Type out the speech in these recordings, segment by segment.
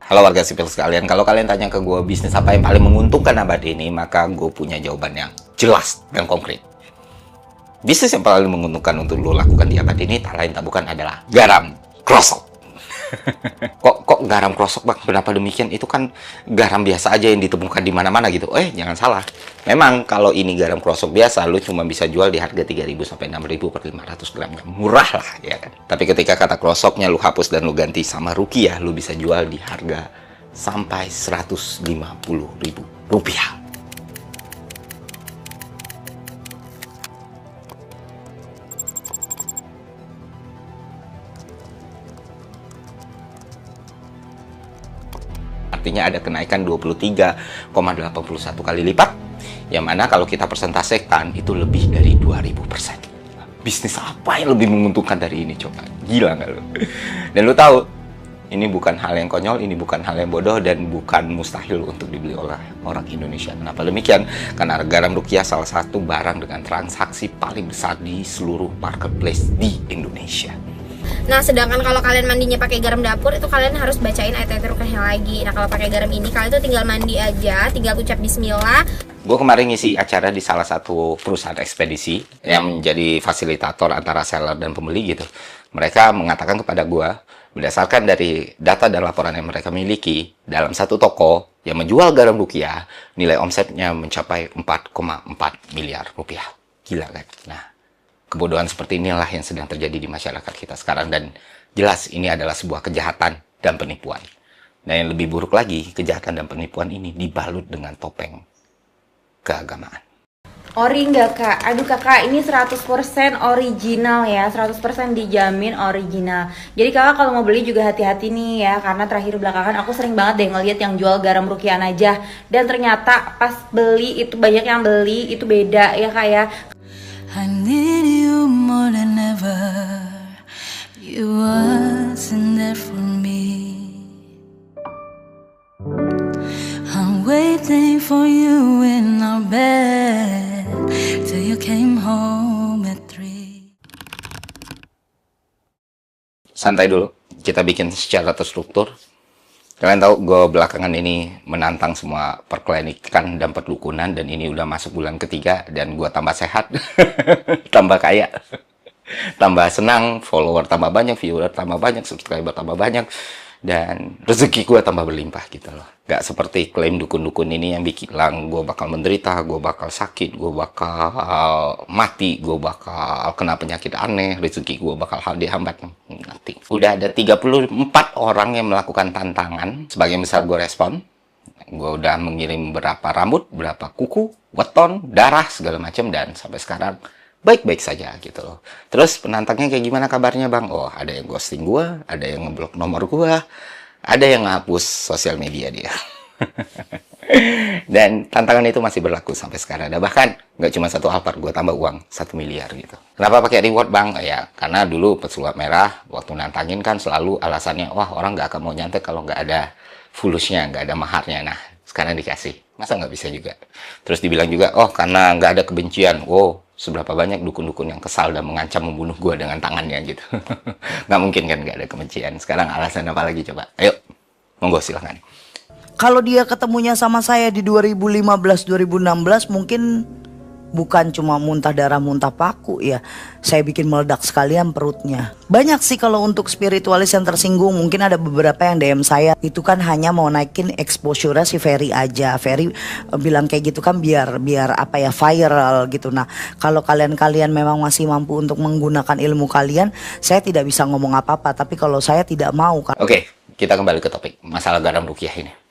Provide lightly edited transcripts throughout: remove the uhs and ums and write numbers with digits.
Halo warga sipil sekalian, kalau kalian tanya ke gue bisnis apa yang paling menguntungkan abad ini, maka gue punya jawaban yang jelas dan konkret. Bisnis yang paling menguntungkan untuk lo lakukan di abad ini, tak lain tak bukan adalah garam krosok. Kok garam krosok bang? Kenapa demikian? Itu kan garam biasa aja yang ditemukan di mana-mana gitu. Jangan salah. Memang kalau ini garam krosok biasa, lu cuma bisa jual di harga 3.000 sampai 6.000 per 500 gramnya. Murah lah, ya kan? Tapi ketika kata krosoknya lu hapus dan lu ganti sama rupiah, lu bisa jual di harga sampai 150.000 rupiah. Artinya ada kenaikan 23,81 kali lipat, yang mana kalau kita persentasekan itu lebih dari 2000%. Bisnis apa yang lebih menguntungkan dari ini coba? Gila nggak lo? Dan lo tahu, ini bukan hal yang konyol, ini bukan hal yang bodoh, dan bukan mustahil untuk dibeli oleh orang Indonesia. Kenapa demikian? Karena garam rupiah salah satu barang dengan transaksi paling besar di seluruh marketplace di Indonesia. Nah, sedangkan kalau kalian mandinya pakai garam dapur, itu kalian harus bacain ayat-ayat ruqyah lagi. Nah, kalau pakai garam ini, kalian tuh tinggal mandi aja, tinggal ucap bismillah. Gue kemarin ngisi acara di salah satu perusahaan ekspedisi yang menjadi fasilitator antara seller dan pembeli gitu. Mereka mengatakan kepada gue, berdasarkan dari data dan laporan yang mereka miliki, dalam satu toko yang menjual garam rupiah, nilai omsetnya mencapai 4,4 miliar rupiah. Gila kan? Nah, kebodohan seperti inilah yang sedang terjadi di masyarakat kita sekarang, dan jelas ini adalah sebuah kejahatan dan penipuan. Dan yang lebih buruk lagi, kejahatan dan penipuan ini dibalut dengan topeng keagamaan. Ori nggak kak? Aduh kakak, ini 100% original ya, 100% dijamin original. Jadi kakak kalau mau beli juga hati-hati nih ya, karena terakhir belakangan aku sering banget deh ngeliat yang jual garam rukian aja. Dan ternyata pas beli itu banyak yang beli, itu beda ya kak ya. I need you more than ever. You wasn't there for me. I'm waiting for you in our bed till you came home at 3. Santai dulu, kita bikin secara terstruktur. Kalian tahu gue belakangan ini menantang semua perklinikan dan perdukunan, dan ini udah masuk bulan ketiga, dan gue tambah sehat, tambah kaya, tambah senang, follower tambah banyak, viewer tambah banyak, subscriber tambah banyak, dan rezeki gue tambah berlimpah gitu loh. Gak seperti klaim dukun-dukun ini yang bilang gue bakal menderita, gue bakal sakit, gue bakal mati, gue bakal kena penyakit aneh, rezeki gue bakal dihambat. Nanti udah ada 34 orang yang melakukan tantangan. Sebagian besar gue respon. Gue udah mengirim berapa rambut, berapa kuku, weton, darah, segala macam, dan sampai sekarang baik-baik saja gitu loh. Terus penantangnya kayak gimana kabarnya bang? Oh, ada yang ghosting gue, ada yang ngeblok nomor gue, ada yang ngapus sosial media dia. Dan tantangan itu masih berlaku sampai sekarang. Dan bahkan nggak cuma satu Alphard, gue tambah uang 1 miliar gitu. Kenapa pakai reward bang? Ya karena dulu pesulap merah waktu nantangin kan selalu alasannya, wah orang nggak akan mau nyantet kalau nggak ada fulusnya, nggak ada maharnya. Nah sekarang dikasih, masa nggak bisa juga? Terus dibilang juga, oh karena nggak ada kebencian. Wow, seberapa banyak dukun-dukun yang kesal dan mengancam membunuh gue dengan tangannya gitu. Nggak mungkin kan nggak ada kebencian. Sekarang alasan apa lagi coba? Ayo, monggo silahkan. Kalau dia ketemunya sama saya di 2015-2016 mungkin bukan cuma muntah darah muntah paku ya. Saya bikin meledak sekalian perutnya. Banyak sih kalau untuk spiritualis yang tersinggung. Mungkin ada beberapa yang DM saya itu kan hanya mau naikin exposure si Ferry aja. Ferry bilang kayak gitu kan biar apa ya, viral gitu. Nah kalau kalian memang masih mampu untuk menggunakan ilmu kalian, saya tidak bisa ngomong apa-apa. Tapi kalau saya tidak mau kan. Oke, kita kembali ke topik masalah garam rukiah ini.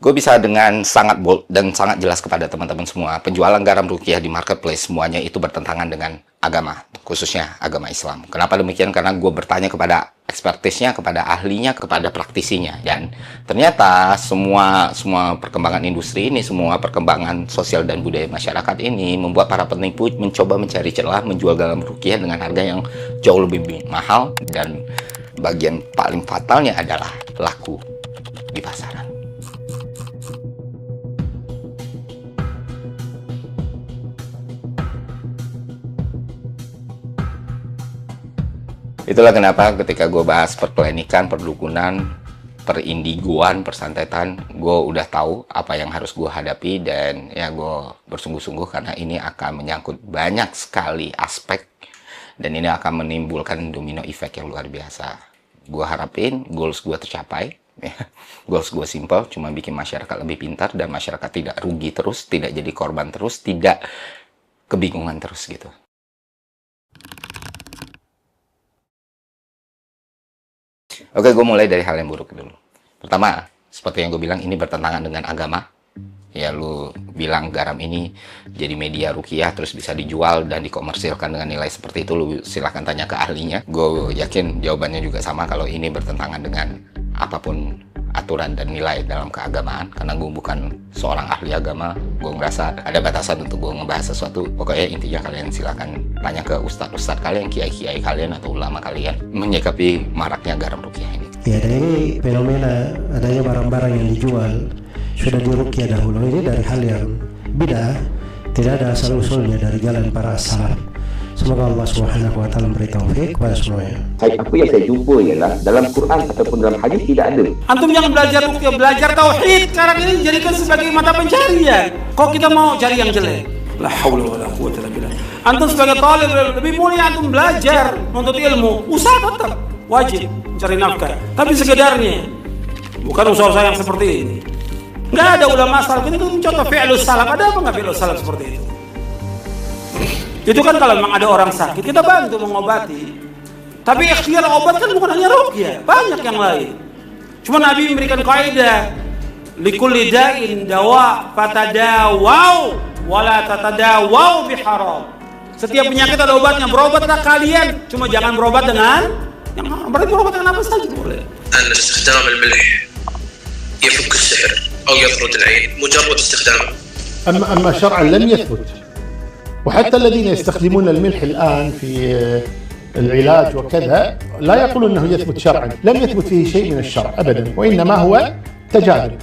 Gue bisa dengan sangat bold dan sangat jelas kepada teman-teman semua, penjualan garam rukiah di marketplace semuanya itu bertentangan dengan agama, khususnya agama Islam. Kenapa demikian? Karena gue bertanya kepada ekspertisnya, kepada ahlinya, kepada praktisinya. Dan ternyata semua perkembangan industri ini, semua perkembangan sosial dan budaya masyarakat ini membuat para penipu mencoba mencari celah menjual garam rukiah dengan harga yang jauh lebih mahal, dan bagian paling fatalnya adalah laku di pasaran. Itulah kenapa ketika gue bahas perklinikan, perdukunan, perindigoan, persantetan, gue udah tahu apa yang harus gue hadapi, dan ya gue bersungguh-sungguh karena ini akan menyangkut banyak sekali aspek dan ini akan menimbulkan domino effect yang luar biasa. Gue harapin goals gue tercapai. Goals gue simple, cuma bikin masyarakat lebih pintar dan masyarakat tidak rugi terus, tidak jadi korban terus, tidak kebingungan terus gitu. Oke, gue mulai dari hal yang buruk dulu. Pertama, seperti yang gue bilang, ini bertentangan dengan agama. Ya, lu bilang garam ini jadi media ruqyah terus bisa dijual dan dikomersilkan dengan nilai seperti itu, lu silahkan tanya ke ahlinya. Gue yakin jawabannya juga sama kalau ini bertentangan dengan apapun aturan dan nilai dalam keagamaan. Karena gue bukan seorang ahli agama, gue ngerasa ada batasan untuk gue ngebahas sesuatu. Pokoknya intinya kalian silahkan tanya ke ustadz-ustadz kalian, kiai-kiai kalian, atau ulama kalian menyikapi maraknya garam ruqyah ini. Ya, dan ini fenomena adanya barang-barang yang dijual sudah diruqyah dahulu, ini dari hal yang bid'ah, tidak ada asal-usulnya dari jalan para salaf. Semoga Allah Subhanahu wa taala memberi taufik kepada semuanya. Apa yang saya jumpa ialah dalam Quran ataupun dalam hadis tidak ada. Antum jangan belajar ruqyah, belajar tauhid. Sekarang ini jadikan sebagai mata pencarian. Kok kita mau cari yang jelek? La haula wala quwwata illa billah. Antum sebagai talib lebih mulia antum belajar, menuntut ilmu. Usaha tetap wajib mencari nafkah, tapi sekedarnya. Bukan usaha yang seperti ini. Enggak ada ulama salaf ini kan contoh fi'lus salaf. Ada apa enggak fi'lus salaf seperti itu? Itu kan kalau memang ada orang sakit, kita bantu mengobati. Tapi ikhtiar obat kan bukan hanya ruqyah, banyak yang lain. Cuma Nabi memberikan kaidah, likulli da'in dawa fatadawau wala tatadawau biharam. Setiap penyakit ada obatnya, berobatlah kalian, cuma jangan berobat dengan yang berarti berobat dengan apa saja boleh. استخدام الملح يفك السحر أو يطرد العين مجرد استخدامه. أما شرعا لم يثبت، وحتى الذين يستخدمون الملح الآن في العلاج وكذا لا يقولون أنه يثبت شرعا، لم يثبت فيه شيء من الشرع أبدا، وإنما هو تجارب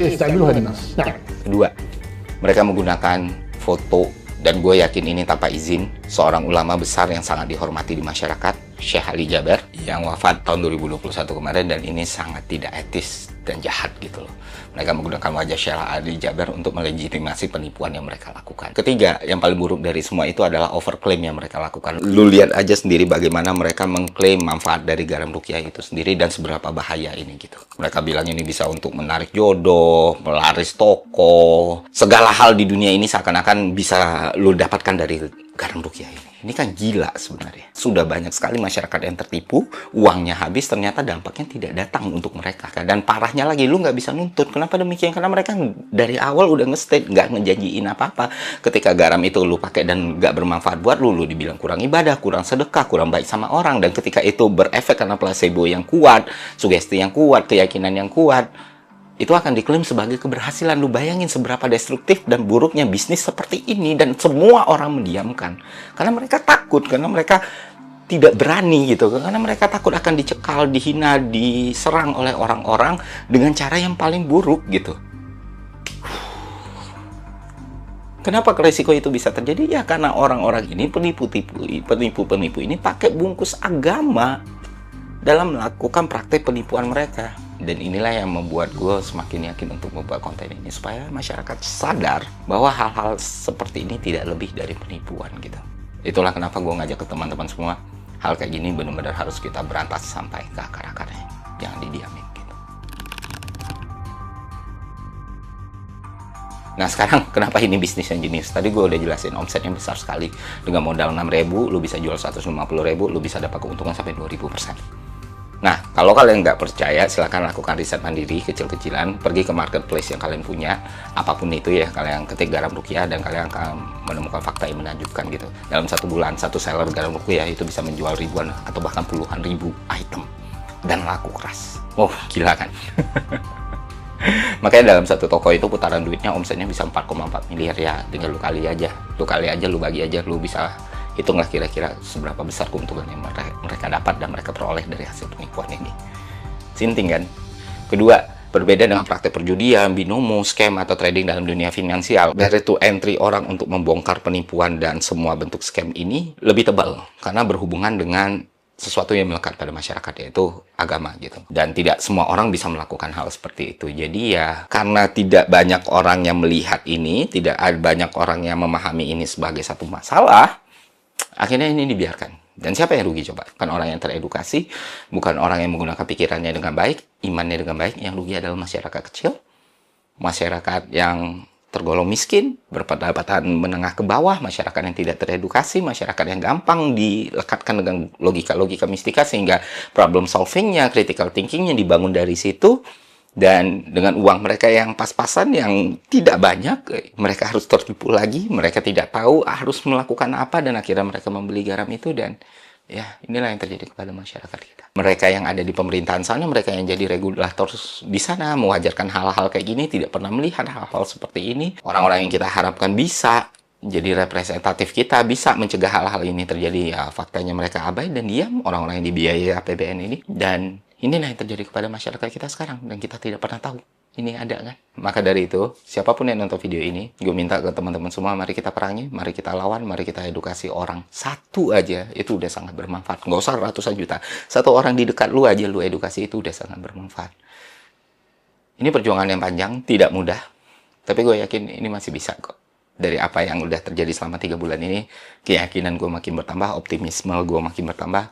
يستعملها الناس. نعم. Kedua, mereka menggunakan foto, dan gue yakin ini tanpa izin, seorang ulama besar yang sangat dihormati di masyarakat, Syekh Ali Jaber, yang wafat tahun 2021 kemarin, dan ini sangat tidak etis dan jahat gitu loh. Mereka menggunakan wajah Syekh Ali Jaber untuk melegitimasi penipuan yang mereka lakukan. Ketiga, yang paling buruk dari semua itu adalah overclaim yang mereka lakukan. Lu lihat aja sendiri bagaimana mereka mengklaim manfaat dari garam ruqyah itu sendiri dan seberapa bahaya ini gitu. Mereka bilang ini bisa untuk menarik jodoh, melaris toko, segala hal di dunia ini seakan-akan bisa lu dapatkan dari garam ruqyah ini. Ini kan gila sebenarnya. Sudah banyak sekali masyarakat yang tertipu, uangnya habis, ternyata dampaknya tidak datang untuk mereka. Dan parahnya lagi, lu nggak bisa nuntut. Kenapa demikian? Karena mereka dari awal udah nge-state, nggak ngejanjiin apa-apa. Ketika garam itu lu pakai dan nggak bermanfaat buat lu dibilang kurang ibadah, kurang sedekah, kurang baik sama orang. Dan ketika itu berefek karena placebo yang kuat, sugesti yang kuat, keyakinan yang kuat, itu akan diklaim sebagai keberhasilan. Lu bayangin seberapa destruktif dan buruknya bisnis seperti ini, dan semua orang mendiamkan karena mereka takut, karena mereka tidak berani gitu, karena mereka takut akan dicekal, dihina, diserang oleh orang-orang dengan cara yang paling buruk gitu. Kenapa resiko itu bisa terjadi? Ya karena orang-orang ini, penipu-penipu ini pakai bungkus agama dalam melakukan praktek penipuan mereka. Dan inilah yang membuat gue semakin yakin untuk membuat konten ini, supaya masyarakat sadar bahwa hal-hal seperti ini tidak lebih dari penipuan gitu. Itulah kenapa gue ngajak ke teman-teman semua, hal kayak gini benar-benar harus kita berantas sampai ke akar-akarnya, jangan didiamin gitu. Nah sekarang kenapa ini bisnis yang jenius? Tadi gue udah jelasin omsetnya besar sekali. Dengan modal 6.000 lu bisa jual 150.000, lu bisa dapat keuntungan sampai 2.000%. Nah, kalau kalian nggak percaya, silahkan lakukan riset mandiri kecil-kecilan, pergi ke marketplace yang kalian punya, apapun itu ya, kalian ketik garam ruqyah dan kalian akan menemukan fakta yang menakjubkan gitu. Dalam 1 bulan, satu seller garam ruqyah itu bisa menjual ribuan atau bahkan puluhan ribu item dan laku keras. Oh, gila kan? Makanya dalam satu toko itu putaran duitnya omsetnya bisa 4,4 miliar ya. Tinggal lu kali aja, lu bagi aja, lu bisa hitunglah kira-kira seberapa besar keuntungan yang mereka dapat dan mereka peroleh dari hasil penipuan ini. Sinting kan? Kedua, berbeda dengan praktek perjudian, binomo, scam, atau trading dalam dunia finansial, barrier to entry orang untuk membongkar penipuan dan semua bentuk scam ini lebih tebal karena berhubungan dengan sesuatu yang melekat pada masyarakat, yaitu agama gitu. Dan tidak semua orang bisa melakukan hal seperti itu. Jadi ya karena tidak banyak orang yang melihat ini, tidak ada banyak orang yang memahami ini sebagai satu masalah, akhirnya ini dibiarkan. Dan siapa yang rugi coba? Bukan orang yang teredukasi, bukan orang yang menggunakan pikirannya dengan baik, imannya dengan baik. Yang rugi adalah masyarakat kecil, masyarakat yang tergolong miskin, berpendapatan menengah ke bawah, masyarakat yang tidak teredukasi, masyarakat yang gampang dilekatkan dengan logika-logika mistika, sehingga problem solvingnya, critical thinkingnya dibangun dari situ. Dan dengan uang mereka yang pas-pasan, yang tidak banyak, mereka harus tertipu lagi, mereka tidak tahu harus melakukan apa, dan akhirnya mereka membeli garam itu. Dan ya, inilah yang terjadi kepada masyarakat kita. Mereka yang ada di pemerintahan sana, mereka yang jadi regulator di sana, mewajarkan hal-hal kayak gini, tidak pernah melihat hal-hal seperti ini. Orang-orang yang kita harapkan bisa jadi representatif kita, bisa mencegah hal-hal ini terjadi, ya faktanya mereka abai dan diam, orang-orang yang dibiayai APBN ini. Dan inilah yang terjadi kepada masyarakat kita sekarang, dan kita tidak pernah tahu ini ada kan. Maka dari itu, siapapun yang nonton video ini, gue minta ke teman-teman semua, mari kita perangi, mari kita lawan, mari kita edukasi orang. Satu aja, itu udah sangat bermanfaat. Nggak usah ratusan juta. Satu orang di dekat lu aja, lu edukasi, itu udah sangat bermanfaat. Ini perjuangan yang panjang, tidak mudah. Tapi gue yakin ini masih bisa kok. Dari apa yang udah terjadi selama 3 bulan ini, keyakinan gue makin bertambah, optimisme gue makin bertambah.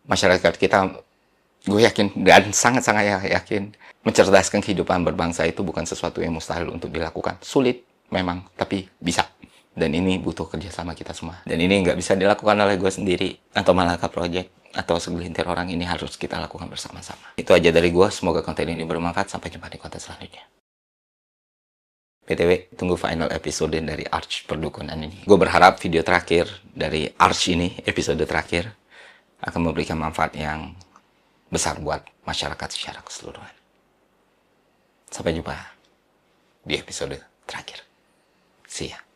Masyarakat kita, gue yakin dan sangat-sangat yakin, mencerdaskan kehidupan berbangsa itu bukan sesuatu yang mustahil untuk dilakukan. Sulit memang, tapi bisa. Dan ini butuh kerjasama kita semua. Dan ini nggak bisa dilakukan oleh gue sendiri, atau Malaka Project, atau segelintir orang. Ini harus kita lakukan bersama-sama. Itu aja dari gue, semoga konten ini bermanfaat. Sampai jumpa di konten selanjutnya. BTW, tunggu final episode dari Arch Perdukunan ini. Gue berharap video terakhir dari Arch ini, episode terakhir, akan memberikan manfaat yang besar buat masyarakat secara keseluruhan. Sampai jumpa di episode terakhir. See ya.